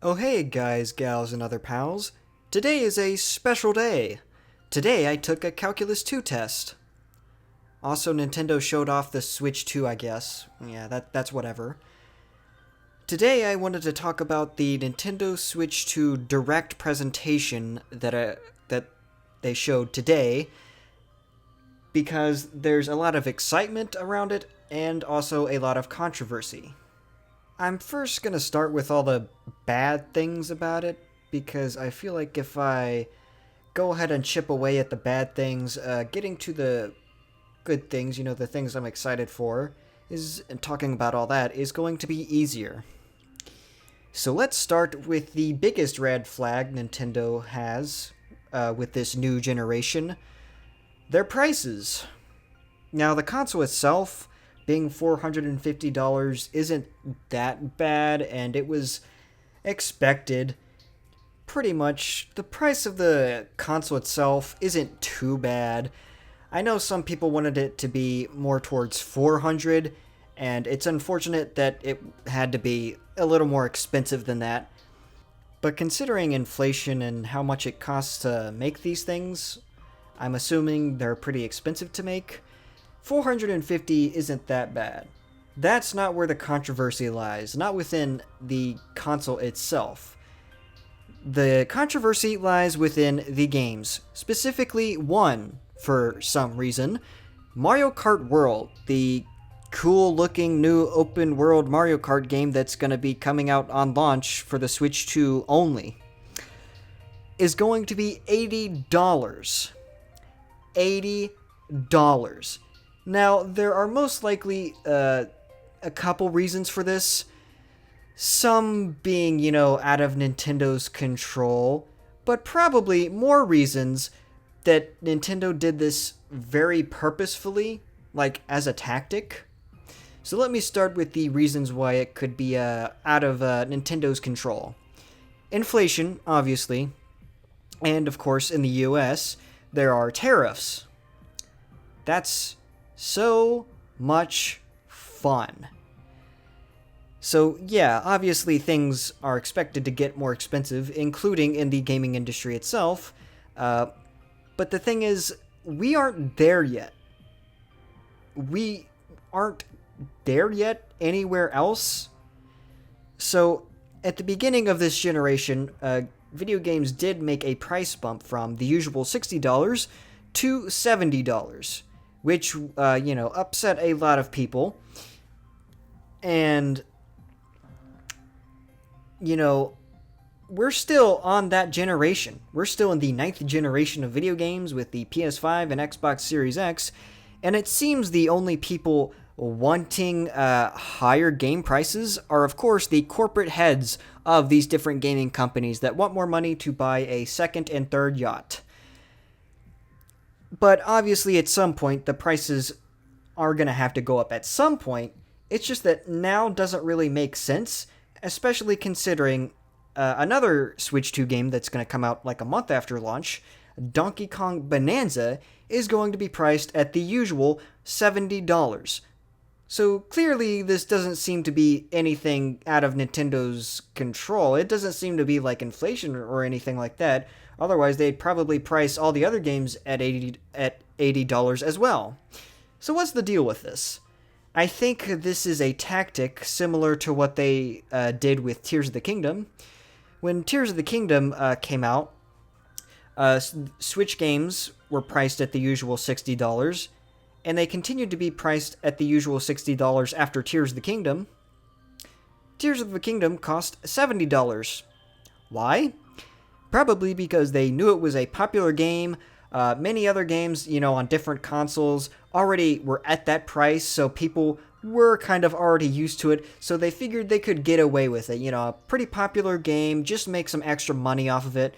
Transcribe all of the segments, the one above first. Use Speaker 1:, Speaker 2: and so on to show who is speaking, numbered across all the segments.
Speaker 1: Oh hey guys, gals, and other pals. Today is a special day. Today I took a Calculus 2 test. Also, Nintendo showed off the Switch 2, I guess. Yeah, that's whatever. Today I wanted to talk about the Nintendo Switch 2 Direct presentation that they showed today because there's a lot of excitement around it and also a lot of controversy. I'm first gonna start with all the bad things about it because I feel like if I go ahead and chip away at the bad things, getting to the good things, the things I'm excited for, and talking about all that is going to be easier. So let's start with the biggest red flag Nintendo has with this new generation: their prices. Now, the console itself, being $450 isn't that bad, and it was expected. Pretty much, the price of the console itself isn't too bad. I know some people wanted it to be more towards 400, and it's unfortunate that it had to be a little more expensive than that. But considering inflation and how much it costs to make these things, I'm assuming they're pretty expensive to make. 450 isn't that bad. That's not where the controversy lies, not within the console itself. The controversy lies within the games, specifically one, for some reason, Mario Kart World, the cool looking new open world Mario Kart game that's going to be coming out on launch for the Switch 2 only, is going to be $80. $80. Now, there are most likely a couple reasons for this. Some being, out of Nintendo's control, but probably more reasons that Nintendo did this very purposefully, like as a tactic. So let me start with the reasons why it could be out of Nintendo's control. Inflation, obviously, and of course in the US, there are tariffs. That's so much fun. So yeah, obviously things are expected to get more expensive, including in the gaming industry itself. But the thing is, we aren't there yet. We aren't there yet anywhere else. So at the beginning of this generation, video games did make a price bump from the usual $60 to $70, which, upset a lot of people. And, we're still on that generation. We're still in the 9th generation of video games with the PS5 and Xbox Series X, and it seems the only people wanting higher game prices are, of course, the corporate heads of these different gaming companies that want more money to buy a second and third yacht. But obviously, at some point, the prices are going to have to go up at some point. It's just that now doesn't really make sense, especially considering another Switch 2 game that's going to come out like a month after launch, Donkey Kong Bonanza, is going to be priced at the usual $70. So clearly this doesn't seem to be anything out of Nintendo's control. It doesn't seem to be like inflation or anything like that. Otherwise, they'd probably price all the other games at $80 as well. So what's the deal with this? I think this is a tactic similar to what they did with Tears of the Kingdom. When Tears of the Kingdom came out, Switch games were priced at the usual $60, and they continued to be priced at the usual $60 after Tears of the Kingdom. Tears of the Kingdom cost $70. Why? Probably because they knew it was a popular game. Many other games, on different consoles already were at that price, so people were kind of already used to it, so they figured they could get away with it. A pretty popular game, just make some extra money off of it.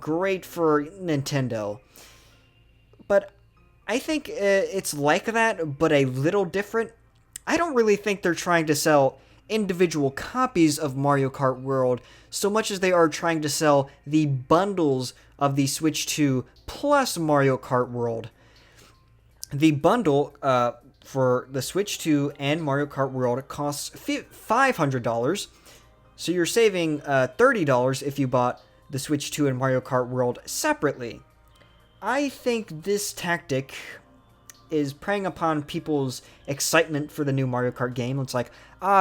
Speaker 1: Great for Nintendo. But I think it's like that, but a little different. I don't really think they're trying to sell individual copies of Mario Kart World so much as they are trying to sell the bundles of the Switch 2 plus Mario Kart World. The bundle for the Switch 2 and Mario Kart World costs $500, So you're saving $30 if you bought the Switch 2 and Mario Kart World separately. I think this tactic is preying upon people's excitement for the new Mario Kart game. It's like,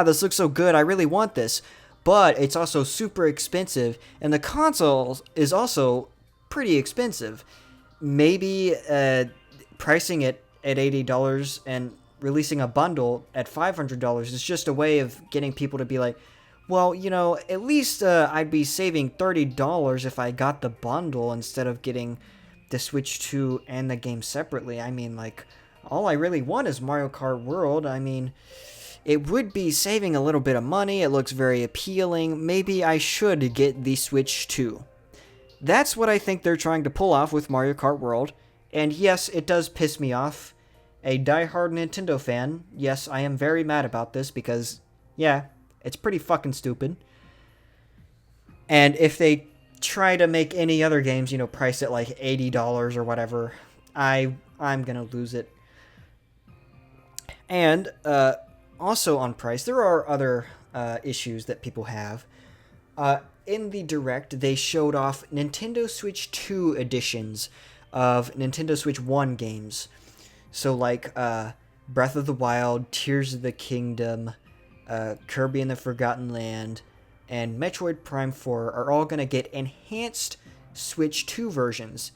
Speaker 1: this looks so good, I really want this. But it's also super expensive, and the console is also pretty expensive. Maybe pricing it at $80 and releasing a bundle at $500 is just a way of getting people to be like, well, at least I'd be saving $30 if I got the bundle instead of getting the Switch 2 and the game separately. I mean, like, all I really want is Mario Kart World. I mean, it would be saving a little bit of money. It looks very appealing. Maybe I should get the Switch 2. That's what I think they're trying to pull off with Mario Kart World. And yes, it does piss me off. A diehard Nintendo fan, yes, I am very mad about this because, yeah, it's pretty fucking stupid. And if they try to make any other games, price it like $80 or whatever, I'm gonna lose it. And also on price, there are other issues that people have. In the Direct, they showed off Nintendo Switch 2 editions of Nintendo Switch 1 games. So like Breath of the Wild, Tears of the Kingdom, Kirby and the Forgotten Land, and Metroid Prime 4 are all going to get enhanced Switch 2 versions.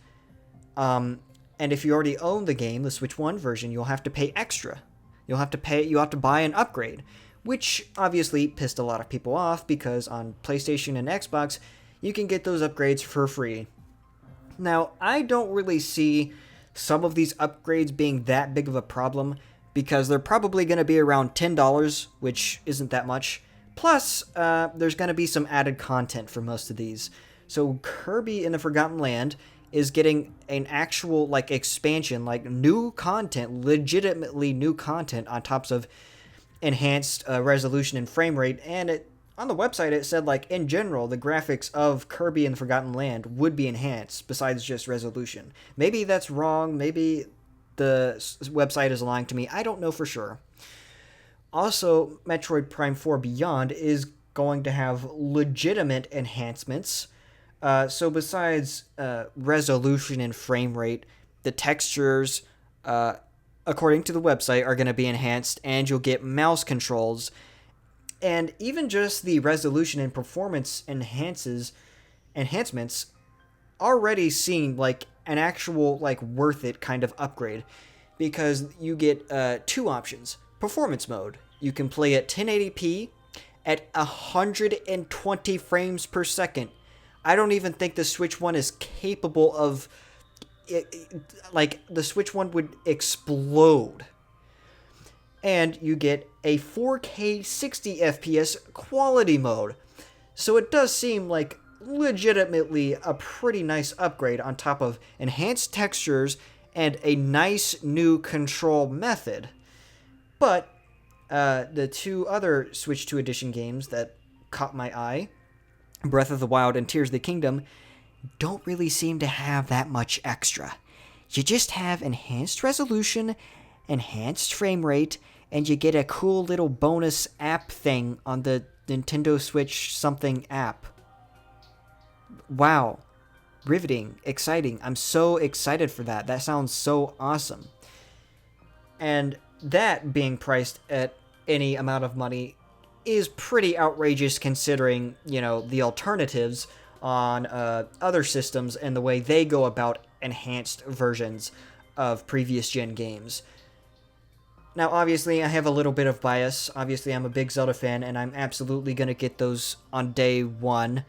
Speaker 1: And if you already own the game, the Switch 1 version, you'll have to pay extra. You have to buy an upgrade, which obviously pissed a lot of people off because on PlayStation and Xbox, you can get those upgrades for free. Now, I don't really see some of these upgrades being that big of a problem because they're probably going to be around $10, which isn't that much. Plus, there's going to be some added content for most of these. So Kirby in the Forgotten Land is getting an actual expansion, new content, legitimately new content on top of enhanced resolution and frame rate. And on the website it said in general the graphics of Kirby and the Forgotten Land would be enhanced besides just resolution. Maybe that's wrong. Maybe the website is lying to me. I don't know for sure. Also, Metroid Prime 4 Beyond is going to have legitimate enhancements. So besides resolution and frame rate, the textures, according to the website, are going to be enhanced, and you'll get mouse controls. And even just the resolution and performance enhancements already seem like an actual worth it kind of upgrade, because you get two options. Performance mode. You can play at 1080p at 120 frames per second. I don't even think the Switch 1 is capable of the Switch 1 would explode. And you get a 4K 60 FPS quality mode. So it does seem like legitimately a pretty nice upgrade on top of enhanced textures and a nice new control method. But the two other Switch 2 edition games that caught my eye, Breath of the Wild and Tears of the Kingdom, don't really seem to have that much extra. You just have enhanced resolution, enhanced frame rate, and you get a cool little bonus app thing on the Nintendo Switch something app. Wow. Riveting. Exciting. I'm so excited for that. That sounds so awesome. And that being priced at any amount of money is pretty outrageous considering, the alternatives on other systems and the way they go about enhanced versions of previous gen games. Now, obviously, I have a little bit of bias. Obviously, I'm a big Zelda fan, and I'm absolutely going to get those on day one.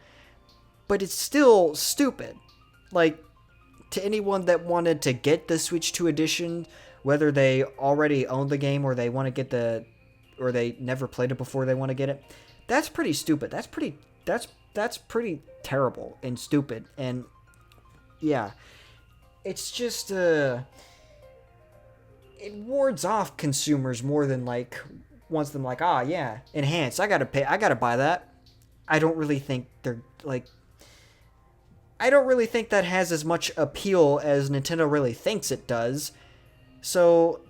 Speaker 1: But it's still stupid. To anyone that wanted to get the Switch 2 edition, whether they already own the game or they want to get or they never played it before they want to get it, that's pretty stupid. That's pretty terrible and stupid. And yeah, it's just it wards off consumers more than wants them yeah, enhance. I gotta buy that. I don't really think that has as much appeal as Nintendo really thinks it does. So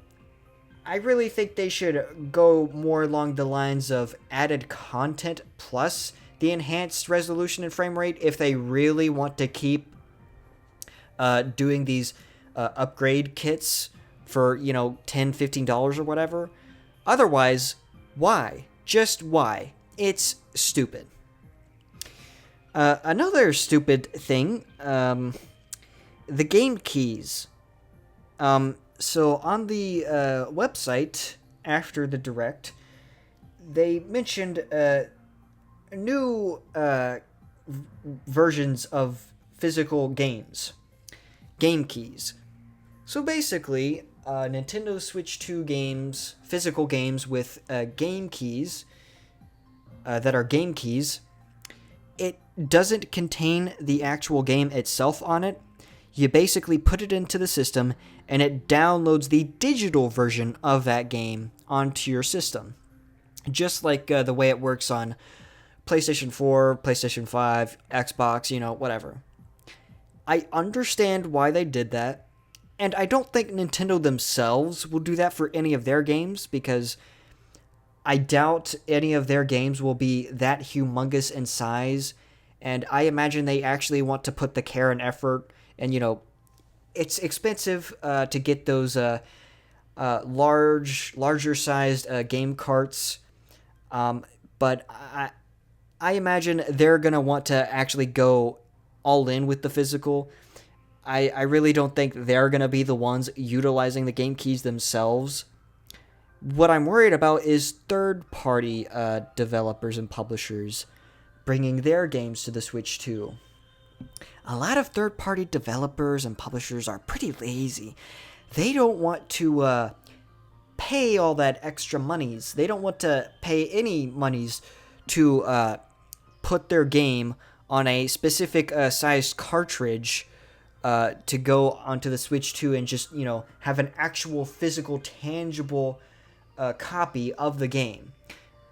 Speaker 1: I really think they should go more along the lines of added content plus the enhanced resolution and frame rate if they really want to keep doing these upgrade kits for, $10-15 or whatever. Otherwise, why? Just why? It's stupid. Another stupid thing, the game keys. So on the website after the Direct, they mentioned new versions of physical games. Game keys. So basically, Nintendo Switch 2 games, physical games with game keys that are game keys, it doesn't contain the actual game itself on it. You basically put it into the system, and it downloads the digital version of that game onto your system. Just like the way it works on PlayStation 4, PlayStation 5, Xbox, whatever. I understand why they did that, and I don't think Nintendo themselves will do that for any of their games, because I doubt any of their games will be that humongous in size, and I imagine they actually want to put the care and effort, and, it's expensive to get those larger sized game carts, but I imagine they're going to want to actually go all in with the physical. I really don't think they're going to be the ones utilizing the game keys themselves. What I'm worried about is third-party developers and publishers bringing their games to the Switch 2. A lot of third-party developers and publishers are pretty lazy. They don't want to pay all that extra monies. They don't want to pay any monies to put their game on a specific sized cartridge to go onto the Switch 2 and just, have an actual physical, tangible copy of the game.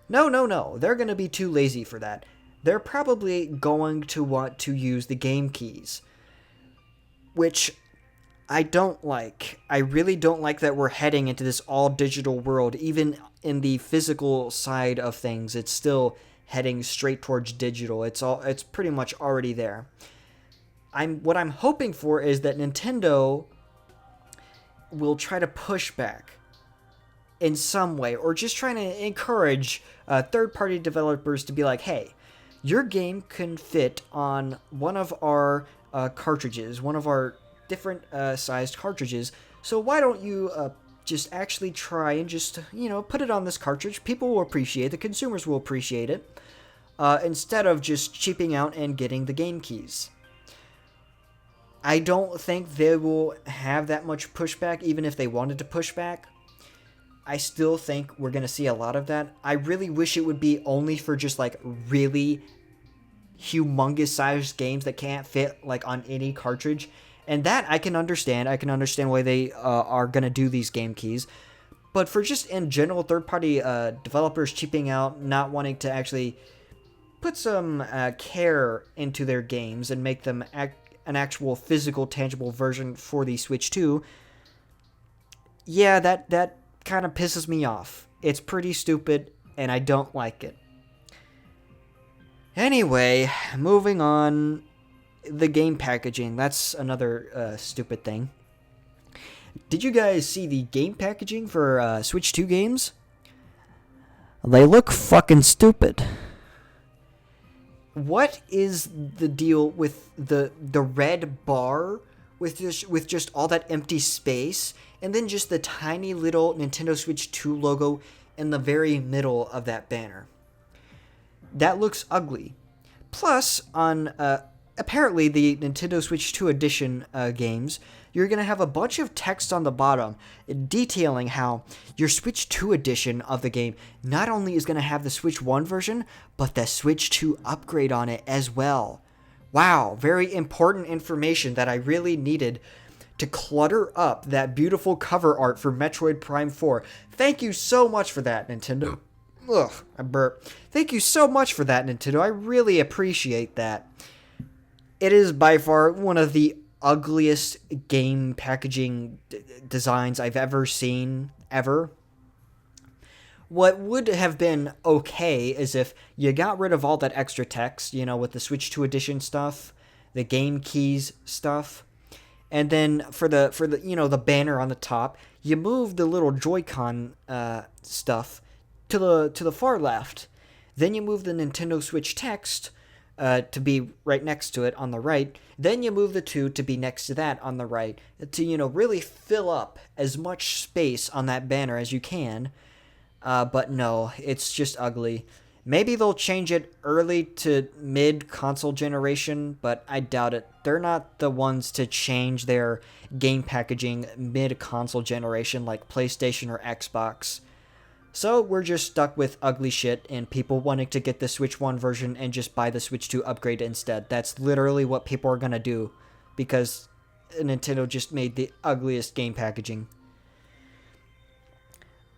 Speaker 1: No. They're going to be too lazy for that. They're probably going to want to use the game keys, which I don't like. I really don't like that we're heading into this all-digital world. Even in the physical side of things, it's still heading straight towards digital. It's pretty much already there. What I'm hoping for is that Nintendo will try to push back in some way, or just trying to encourage third-party developers to be like, hey, your game can fit on one of our cartridges, one of our different sized cartridges, so why don't you just actually try and just, put it on this cartridge. People will appreciate it, the consumers will appreciate it, instead of just cheaping out and getting the game keys. I don't think they will have that much pushback, even if they wanted to push back. I still think we're going to see a lot of that. I really wish it would be only for just, really humongous sized games that can't fit, on any cartridge. And that I can understand. I can understand why they are going to do these game keys. But for just in general third-party developers cheaping out, not wanting to actually put some care into their games and make them an actual physical, tangible version for the Switch 2, yeah, that kind of pisses me off. It's pretty stupid, and I don't like it. Anyway, moving on. The game packaging, that's another stupid thing. Did you guys see the game packaging for Switch 2 games? They look fucking stupid. What is the deal with the red bar with just all that empty space, and then just the tiny little Nintendo Switch 2 logo in the very middle of that banner? That looks ugly. Plus, on apparently the Nintendo Switch 2 Edition games, you're going to have a bunch of text on the bottom detailing how your Switch 2 edition of the game not only is going to have the Switch 1 version, but the Switch 2 upgrade on it as well. Wow, very important information that I really needed to clutter up that beautiful cover art for Metroid Prime 4. Thank you so much for that, Nintendo. Ugh, I burped. Thank you so much for that, Nintendo. I really appreciate that. It is by far one of the ugliest game packaging designs I've ever seen, ever. What would have been okay is if you got rid of all that extra text, with the Switch 2 edition stuff, the game keys stuff, and then for the the banner on the top, you move the little Joy-Con stuff to the far left. Then you move the Nintendo Switch text to be right next to it on the right. Then you move the 2 to be next to that on the right to really fill up as much space on that banner as you can. But no, it's just ugly. Maybe they'll change it early to mid-console generation, but I doubt it. They're not the ones to change their game packaging mid-console generation like PlayStation or Xbox. So we're just stuck with ugly shit and people wanting to get the Switch 1 version and just buy the Switch 2 upgrade instead. That's literally what people are gonna do because Nintendo just made the ugliest game packaging.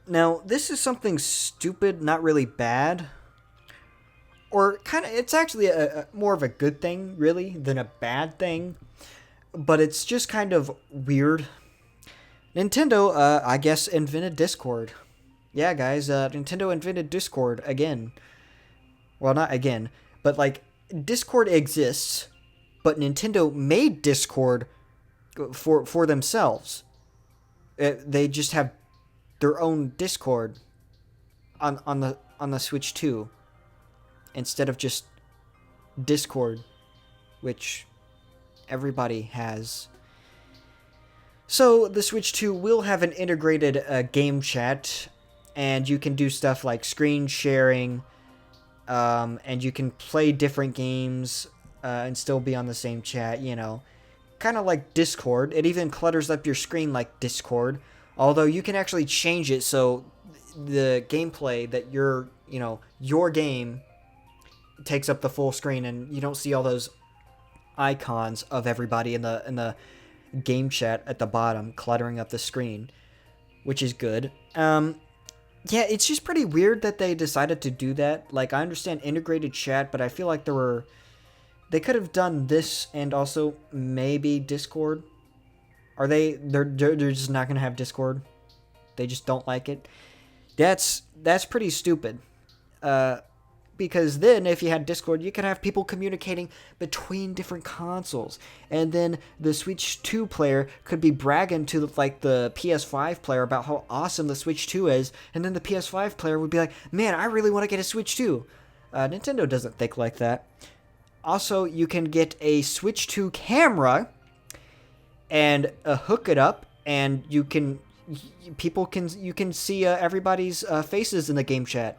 Speaker 1: Now, this is something stupid, not really bad. Or kind of, it's actually a more of a good thing, really, than a bad thing. But it's just kind of weird. Nintendo, I guess, invented Discord. Yeah, guys, Nintendo invented Discord again. Well, not again, but Discord exists, but Nintendo made Discord for themselves. They just have their own Discord on the Switch 2 instead of just Discord, which everybody has. So the Switch 2 will have an integrated game chat, and you can do stuff like screen sharing, and you can play different games and still be on the same chat, kind of like Discord. It even clutters up your screen like Discord. Although you can actually change it so the gameplay that your game takes up the full screen and you don't see all those icons of everybody in the game chat at the bottom cluttering up the screen, which is good. Yeah, it's just pretty weird that they decided to do that. I understand integrated chat, but I feel like they could have done this and also maybe Discord. Are they're just not going to have Discord? They just don't like it? That's pretty stupid. Because then if you had Discord, you could have people communicating between different consoles. And then the Switch 2 player could be bragging to the PS5 player about how awesome the Switch 2 is. And then the PS5 player would be like, man, I really want to get a Switch 2. Nintendo doesn't think like that. Also, you can get a Switch 2 camera and hook it up, and you can see everybody's faces in the game chat.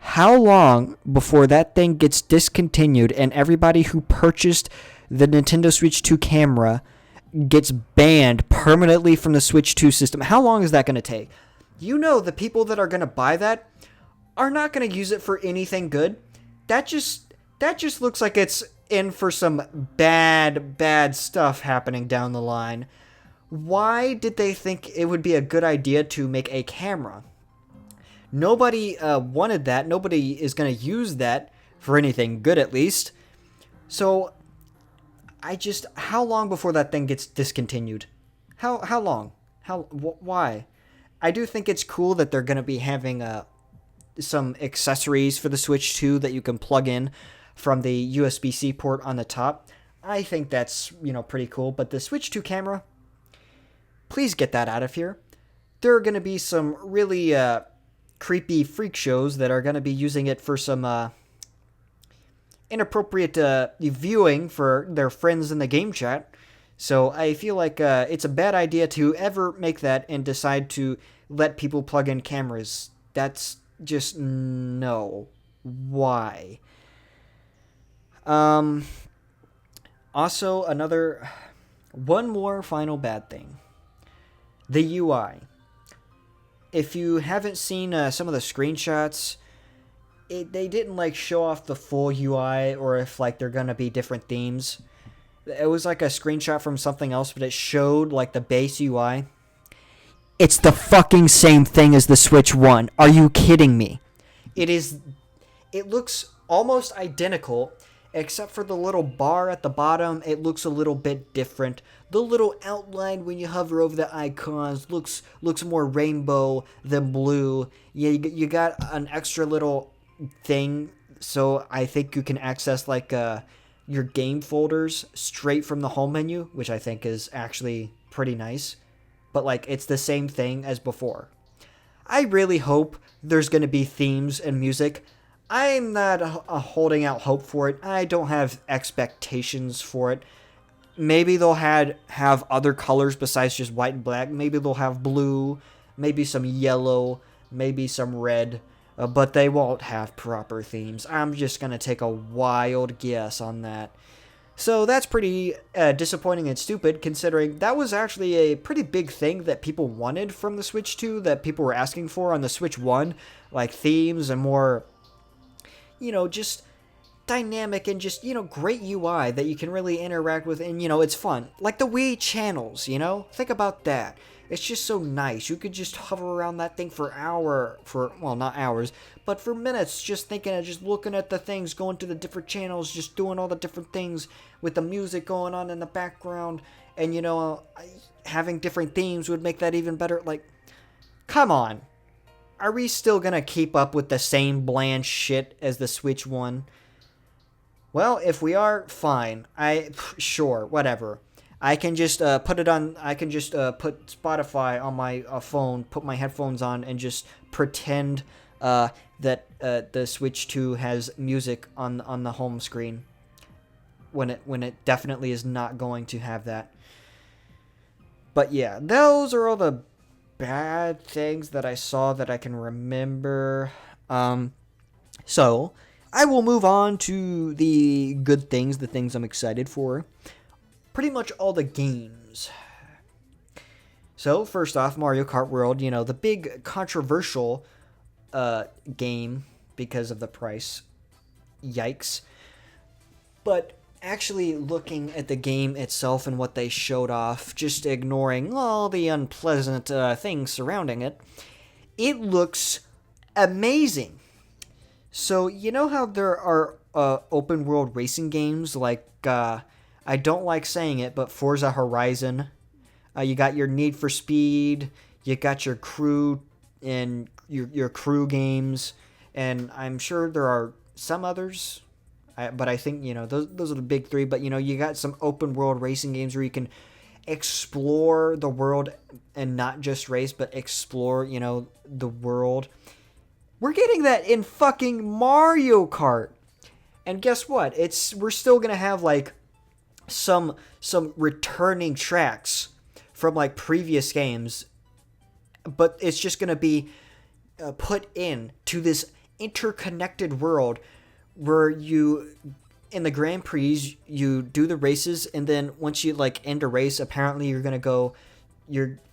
Speaker 1: How long before that thing gets discontinued and everybody who purchased the Nintendo Switch 2 camera gets banned permanently from the Switch 2 system? How long is that going to take? The people that are going to buy that are not going to use it for anything good. That just looks like it's in for some bad stuff happening down the line. Why did they think it would be a good idea to make a camera? Nobody wanted that. Nobody is going to use that for anything good, at least. So, how long before that thing gets discontinued? How long? Why? I do think it's cool that they're going to be having some accessories for the Switch 2 that you can plug in from the USB-C port on the top. I think that's, pretty cool. But the Switch 2 camera, please get that out of here. There are going to be some really creepy freak shows that are going to be using it for some inappropriate viewing for their friends in the game chat. So I feel like it's a bad idea to ever make that and decide to let people plug in cameras. That's just no. Why? Also, one more final bad thing. The UI. If you haven't seen some of the screenshots, they didn't show off the full UI, or if they're gonna be different themes. It was a screenshot from something else, but it showed the base UI. It's the fucking same thing as the Switch 1. Are you kidding me? It looks almost identical, except for the little bar at the bottom. It looks a little bit different. The little outline when you hover over the icons looks more rainbow than blue. Yeah, you got an extra little thing, so I think you can access like your game folders straight from the home menu, which I think is actually pretty nice. But like it's the same thing as before. I really hope there's going to be themes and music. I'm not holding out hope for it. I don't have expectations for it. Maybe they'll have other colors besides just white and black. Maybe they'll have blue, maybe some yellow, maybe some red, but they won't have proper themes. I'm just going to take a wild guess on that. So that's pretty disappointing and stupid, considering that was actually a pretty big thing that people wanted from the Switch 2, that people were asking for on the Switch 1, like themes and more, just dynamic and just, great UI that you can really interact with, and, it's fun. Like the Wii channels, Think about that. It's just so nice. You could just hover around that thing well, not hours, but for minutes, just thinking of just looking at the things, going to the different channels, just doing all the different things with the music going on in the background, and, having different themes would make that even better. Like, come on. Are we still gonna keep up with the same bland shit as the Switch 1? Well, if we are, fine. Sure, whatever. I can just put Spotify on my phone, put my headphones on, and just pretend that the Switch 2 has music on the home screen when it definitely is not going to have that. But yeah, those are all the bad things that I saw that I can remember. So I will move on to the good things, the things I'm excited for. Pretty much all the games. So, first off, Mario Kart World, the big controversial game because of the price. Yikes. But actually looking at the game itself and what they showed off, just ignoring all the unpleasant things surrounding it, it looks amazing. So, you know how there are open world racing games like I don't like saying it, but Forza Horizon. You got your Need for Speed. You got your crew and your crew games, and I'm sure there are some others. But I think those are the big three. But you got some open world racing games where you can explore the world and not just race, but explore the world. We're getting that in fucking Mario Kart, and guess what? We're still gonna have like some returning tracks from like previous games, but it's just going to be put in to this interconnected world where you in the Grand Prix you do the races, and then once you like end a race, apparently you're going to go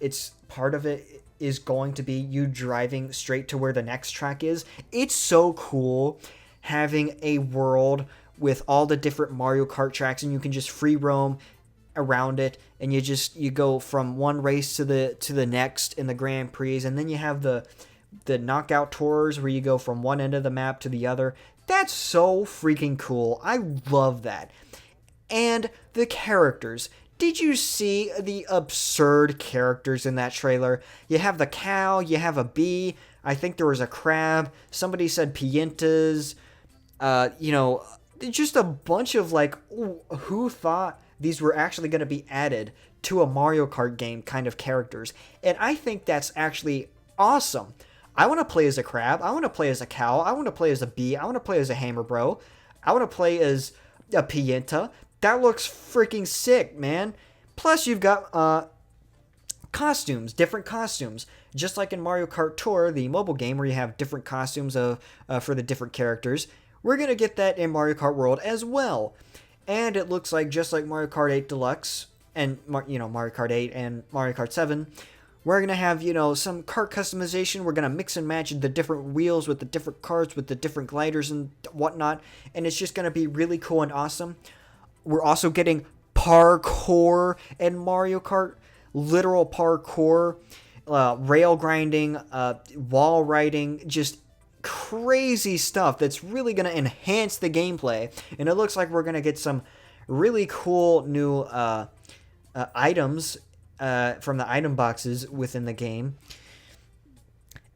Speaker 1: it's part of it is going to be you driving straight to where the next track is. It's so cool having a world with all the different Mario Kart tracks, and you can just free roam around it, and you go from one race to the next in the Grand Prix, and then you have the knockout tours where you go from one end of the map to the other. That's so freaking cool. I love that. And the characters. Did you see the absurd characters in that trailer? You have the cow, you have a bee, I think there was a crab, somebody said pientas, just a bunch of like, who thought these were actually going to be added to a Mario Kart game kind of characters. And I think that's actually awesome. I want to play as a crab. I want to play as a cow. I want to play as a bee. I want to play as a hammer bro. I want to play as a pienta. That looks freaking sick, man. Plus you've got costumes, different costumes. Just like in Mario Kart Tour, the mobile game where you have different costumes for the different characters. We're going to get that in Mario Kart World as well. And it looks like just like Mario Kart 8 Deluxe and Mario Kart 8 and Mario Kart 7, we're going to have, some kart customization. We're going to mix and match the different wheels with the different karts, with the different gliders and whatnot. And it's just going to be really cool and awesome. We're also getting parkour in Mario Kart, literal parkour, rail grinding, wall riding, just crazy stuff that's really going to enhance the gameplay. And it looks like we're going to get some really cool new items from the item boxes within the game.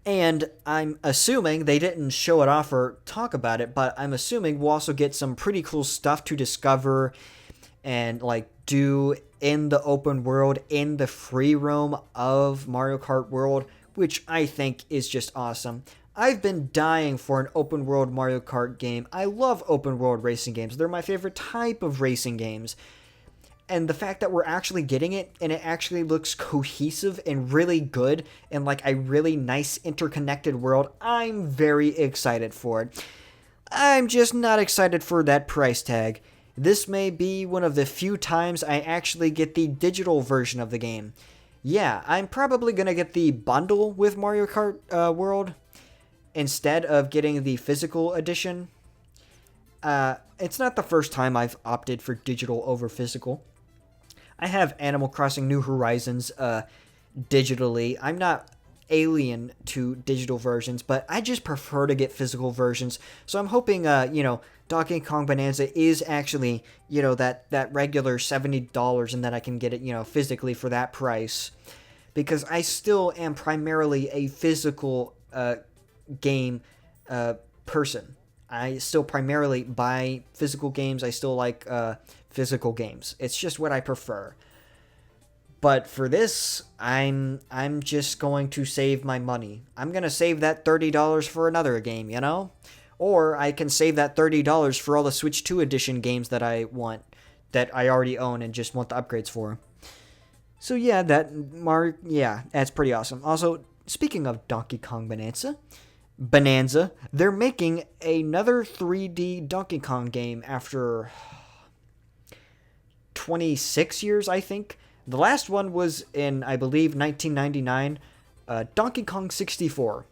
Speaker 1: And I'm assuming they didn't show it off or talk about it, but I'm assuming we'll also get some pretty cool stuff to discover and like do in the open world, in the free roam of Mario Kart World, which I think is just awesome. I've been dying for an open world Mario Kart game. I love open world racing games. They're my favorite type of racing games. And the fact that we're actually getting it and it actually looks cohesive and really good and like a really nice interconnected world, I'm very excited for it. I'm just not excited for that price tag. This may be one of the few times I actually get the digital version of the game. Yeah, I'm probably going to get the bundle with Mario Kart World instead of getting the physical edition. It's not the first time I've opted for digital over physical. I have Animal Crossing New Horizons digitally. I'm not alien to digital versions, but I just prefer to get physical versions. So I'm hoping, Donkey Kong Bonanza is actually, that regular $70 and that I can get it, physically for that price. Because I still am primarily a physical game person. I still primarily buy physical games. I still like physical games. It's just what I prefer. But for this, I'm just going to save my money. I'm going to save that $30 for another game, Or I can save that $30 for all the Switch 2 edition games that I want, that I already own and just want the upgrades for. So yeah, that's pretty awesome. Also, speaking of Donkey Kong Bonanza, they're making another 3D Donkey Kong game after 26 years, I think. The last one was in, I believe, 1999, Donkey Kong 64.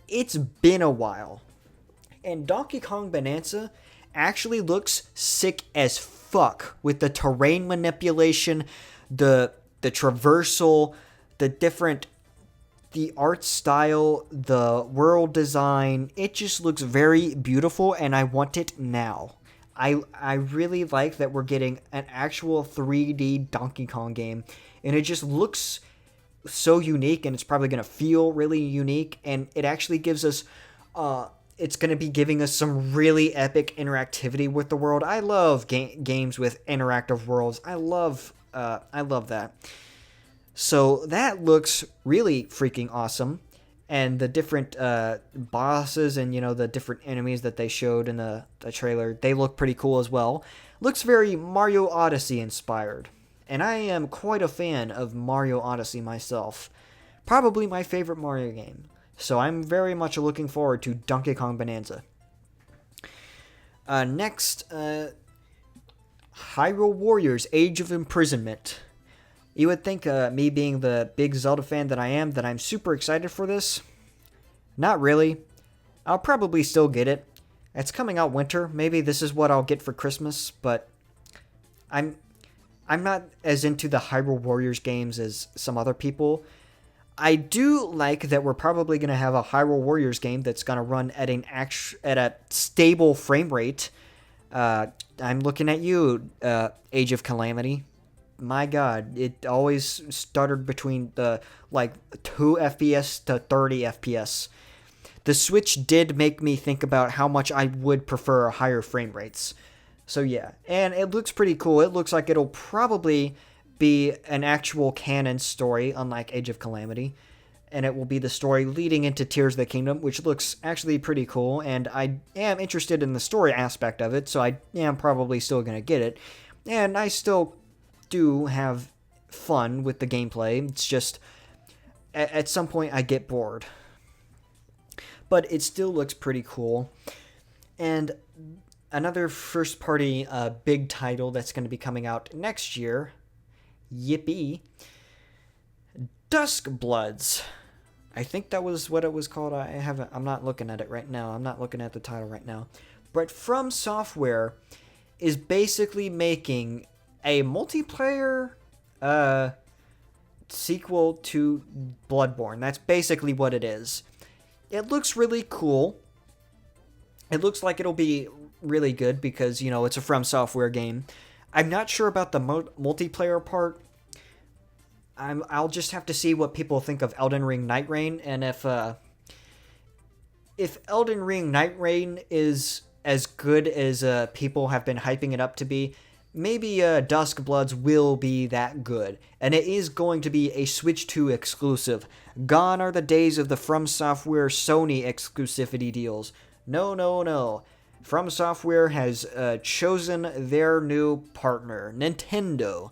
Speaker 1: It's been a while. And Donkey Kong Bonanza actually looks sick as fuck with the terrain manipulation, the traversal, the art style, the world design. It just looks very beautiful and I want it now. I really like that we're getting an actual 3D Donkey Kong game, and it just looks so unique, and it's probably going to feel really unique, and it actually gives us, it's going to be giving us some really epic interactivity with the world. I love games with interactive worlds. I love that. So that looks really freaking awesome. And the different bosses and, the different enemies that they showed in the trailer, they look pretty cool as well. Looks very Mario Odyssey inspired. And I am quite a fan of Mario Odyssey myself. Probably my favorite Mario game. So I'm very much looking forward to Donkey Kong Bonanza. Next, Hyrule Warriors Age of Imprisonment. You would think, me being the big Zelda fan that I am, that I'm super excited for this. Not really. I'll probably still get it. It's coming out winter. Maybe this is what I'll get for Christmas, but I'm not as into the Hyrule Warriors games as some other people. I do like that we're probably going to have a Hyrule Warriors game that's going to run at a stable frame rate. I'm looking at you, Age of Calamity. My God, it always stuttered between the 2 FPS to 30 FPS. The Switch did make me think about how much I would prefer higher frame rates. So yeah, and it looks pretty cool. It looks like it'll probably be an actual canon story, unlike Age of Calamity. And it will be the story leading into Tears of the Kingdom, which looks actually pretty cool. And I am interested in the story aspect of it, so I am probably still going to get it. And I still do have fun with the gameplay. It's just at some point I get bored, but it still looks pretty cool. And another first party big title that's going to be coming out next year, yippee, Dusk Bloods. I think that was what it was called. I'm not looking at it right now. I'm not looking at the title right now. But From Software is basically making a multiplayer sequel to Bloodborne. That's basically what it is. It looks really cool. It looks like it'll be really good because, it's a From Software game. I'm not sure about the multiplayer part. I'll just have to see what people think of Elden Ring Night Rain, and if Elden Ring Night Rain is as good as people have been hyping it up to be, maybe Dusk Bloods will be that good. And it is going to be a Switch 2 exclusive. Gone are the days of the From Software Sony exclusivity deals. No, no, no. From Software has chosen their new partner, Nintendo.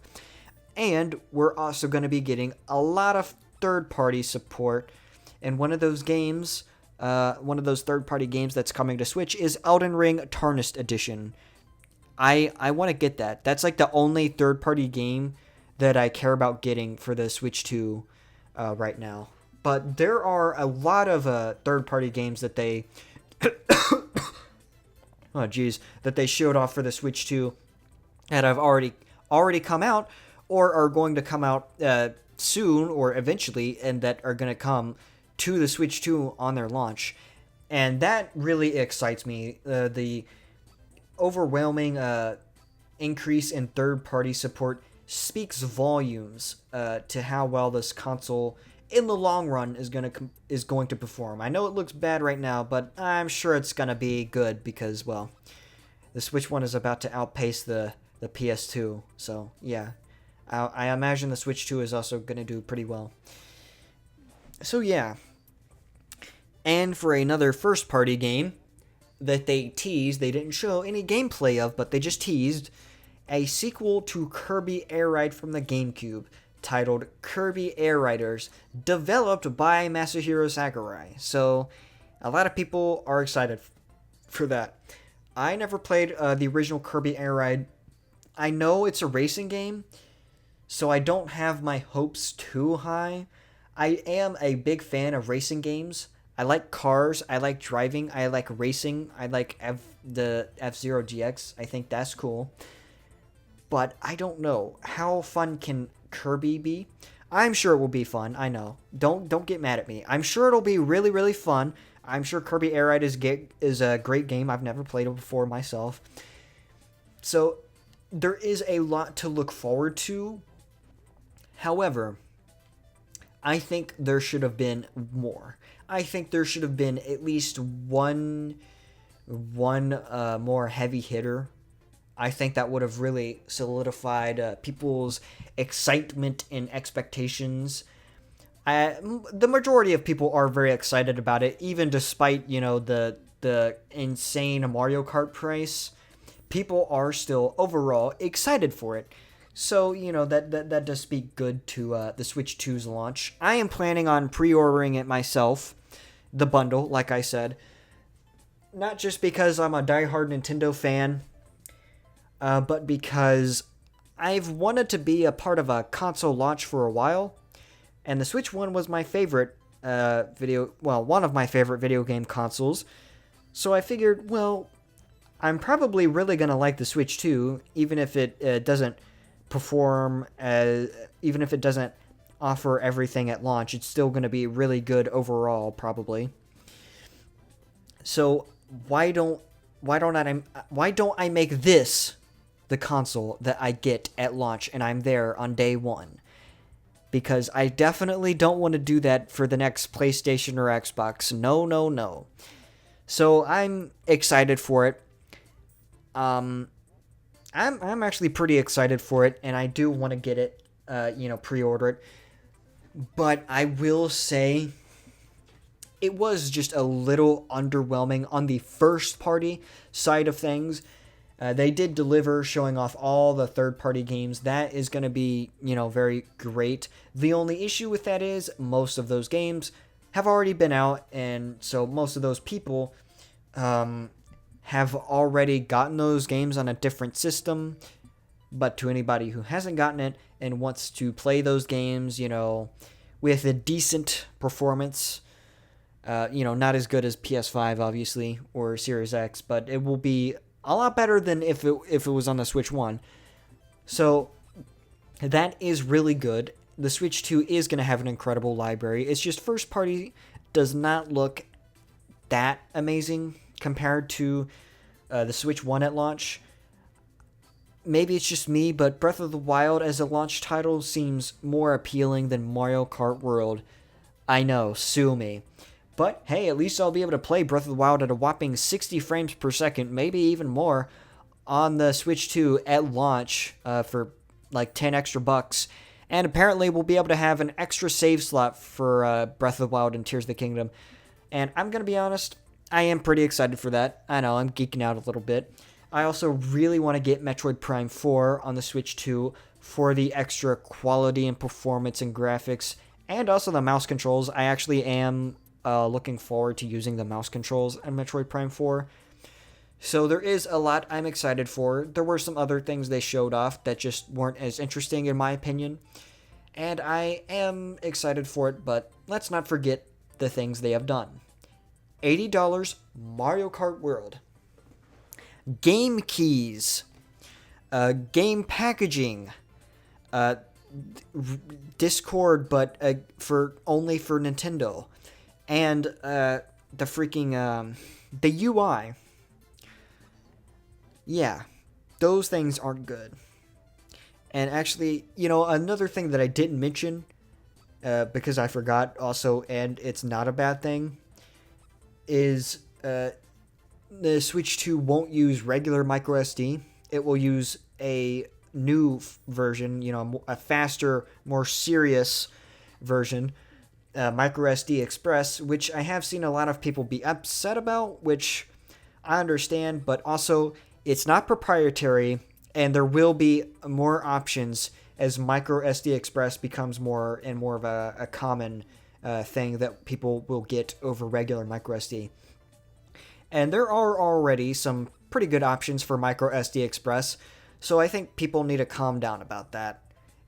Speaker 1: And we're also going to be getting a lot of third-party support. And one of those games, one of those third-party games that's coming to Switch is Elden Ring Tarnished Edition. I want to get that. That's like the only third-party game that I care about getting for the Switch 2 right now. But there are a lot of third-party games that they... that they showed off for the Switch 2 that have already come out or are going to come out soon or eventually, and that are going to come to the Switch 2 on their launch. And that really excites me. The overwhelming increase in third-party support speaks volumes to how well this console in the long run is going to perform. I know it looks bad right now, but I'm sure it's going to be good because, well, the Switch 1 is about to outpace the PS2. So, yeah. I imagine the Switch 2 is also going to do pretty well. So, yeah. And for another first-party game that they teased, they didn't show any gameplay of, but they just teased, a sequel to Kirby Air Ride from the GameCube, titled Kirby Air Riders, developed by Masahiro Sakurai. So, a lot of people are excited for that. I never played the original Kirby Air Ride. I know it's a racing game, so I don't have my hopes too high. I am a big fan of racing games. I like cars, I like driving, I like racing, I like the F-Zero GX. I think that's cool. But I don't know, how fun can Kirby be? I'm sure it will be fun. I know. Don't get mad at me. I'm sure it'll be really, really fun. I'm sure Kirby Air Ride is a great game. I've never played it before myself. So there is a lot to look forward to. However, I think there should have been more. I think there should have been at least one more heavy hitter. I think that would have really solidified people's excitement and expectations. The majority of people are very excited about it, even despite, the insane Mario Kart price. People are still overall excited for it. So, that does speak good to the Switch 2's launch. I am planning on pre-ordering it myself, the bundle, like I said. Not just because I'm a diehard Nintendo fan, but because I've wanted to be a part of a console launch for a while, and the Switch 1 was my favorite one of my favorite video game consoles, so I figured, well, I'm probably really going to like the Switch 2, even if it doesn't perform, even if it doesn't offer everything at launch, it's still going to be really good overall, probably. So why don't I make this the console that I get at launch and I'm there on day one? Because I definitely don't want to do that for the next PlayStation or Xbox. No, no, no. So I'm excited for it. I'm actually pretty excited for it, and I do want to get it, pre-order it. But I will say, it was just a little underwhelming on the first-party side of things. They did deliver, showing off all the third-party games. That is going to be, very great. The only issue with that is most of those games have already been out, and so most of those people have already gotten those games on a different system. But to anybody who hasn't gotten it and wants to play those games, with a decent performance, not as good as PS5, obviously, or Series X, but it will be a lot better than if it was on the Switch 1. So that is really good. The Switch 2 is going to have an incredible library. It's just first party does not look that amazing compared to the Switch 1 at launch. Maybe it's just me, but Breath of the Wild as a launch title seems more appealing than Mario Kart World. I know, sue me. But hey, at least I'll be able to play Breath of the Wild at a whopping 60 frames per second, maybe even more, on the Switch 2 at launch for like 10 extra bucks. And apparently we'll be able to have an extra save slot for Breath of the Wild and Tears of the Kingdom. And I'm going to be honest, I am pretty excited for that. I know, I'm geeking out a little bit. I also really want to get Metroid Prime 4 on the Switch 2 for the extra quality and performance and graphics, and also the mouse controls. I actually am looking forward to using the mouse controls in Metroid Prime 4. So there is a lot I'm excited for. There were some other things they showed off that just weren't as interesting in my opinion. And I am excited for it, but let's not forget the things they have done. $80 Mario Kart World. Game keys. Game packaging. Discord, but only for Nintendo. And the freaking the UI. Yeah, those things aren't good. And actually, another thing that I didn't mention, because I forgot also, and it's not a bad thing, is the Switch 2 won't use regular microSD. It will use a new version, a faster, more serious version, microSD Express, which I have seen a lot of people be upset about, which I understand, but also it's not proprietary, and there will be more options as microSD Express becomes more and more of a common thing that people will get over regular microSD. And there are already some pretty good options for microSD Express, so I think people need to calm down about that.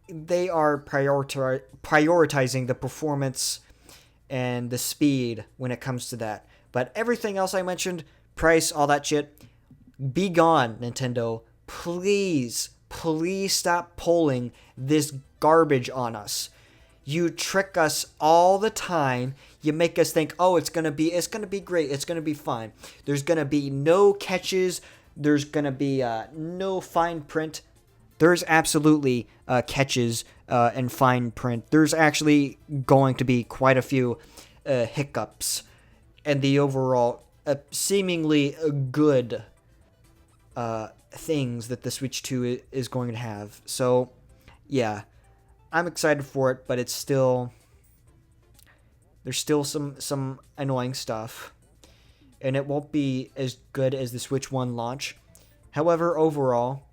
Speaker 1: They are prioritizing the performance and the speed when it comes to that. But everything else I mentioned, price, all that shit, be gone, Nintendo. Please stop pulling this garbage on us. You trick us all the time. You make us think, oh, it's gonna be great. It's gonna be fine. There's gonna be no catches. There's gonna be no fine print. There's absolutely catches and fine print. There's actually going to be quite a few hiccups, and the overall seemingly good things that the Switch 2 is going to have. So, yeah, I'm excited for it, but there's still some annoying stuff, and it won't be as good as the Switch 1 launch. However, overall,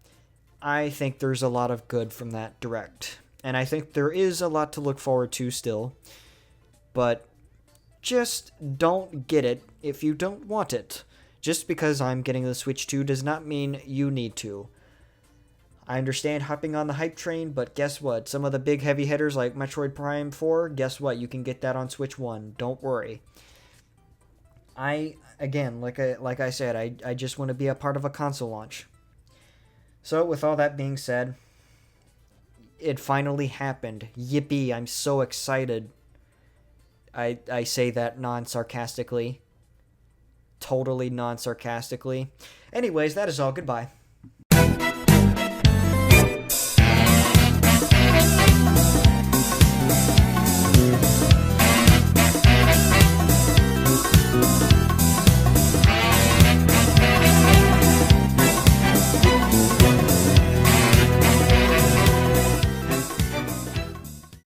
Speaker 1: I think there's a lot of good from that direct, and I think there is a lot to look forward to still, but just don't get it if you don't want it. Just because I'm getting the Switch 2 does not mean you need to. I understand hopping on the hype train, but guess what? Some of the big heavy hitters like Metroid Prime 4, guess what? You can get that on Switch 1. Don't worry. Again, like I said, I just want to be a part of a console launch. So with all that being said, it finally happened. Yippee, I'm so excited. I say that non-sarcastically. Totally non-sarcastically. Anyways, that is all. Goodbye.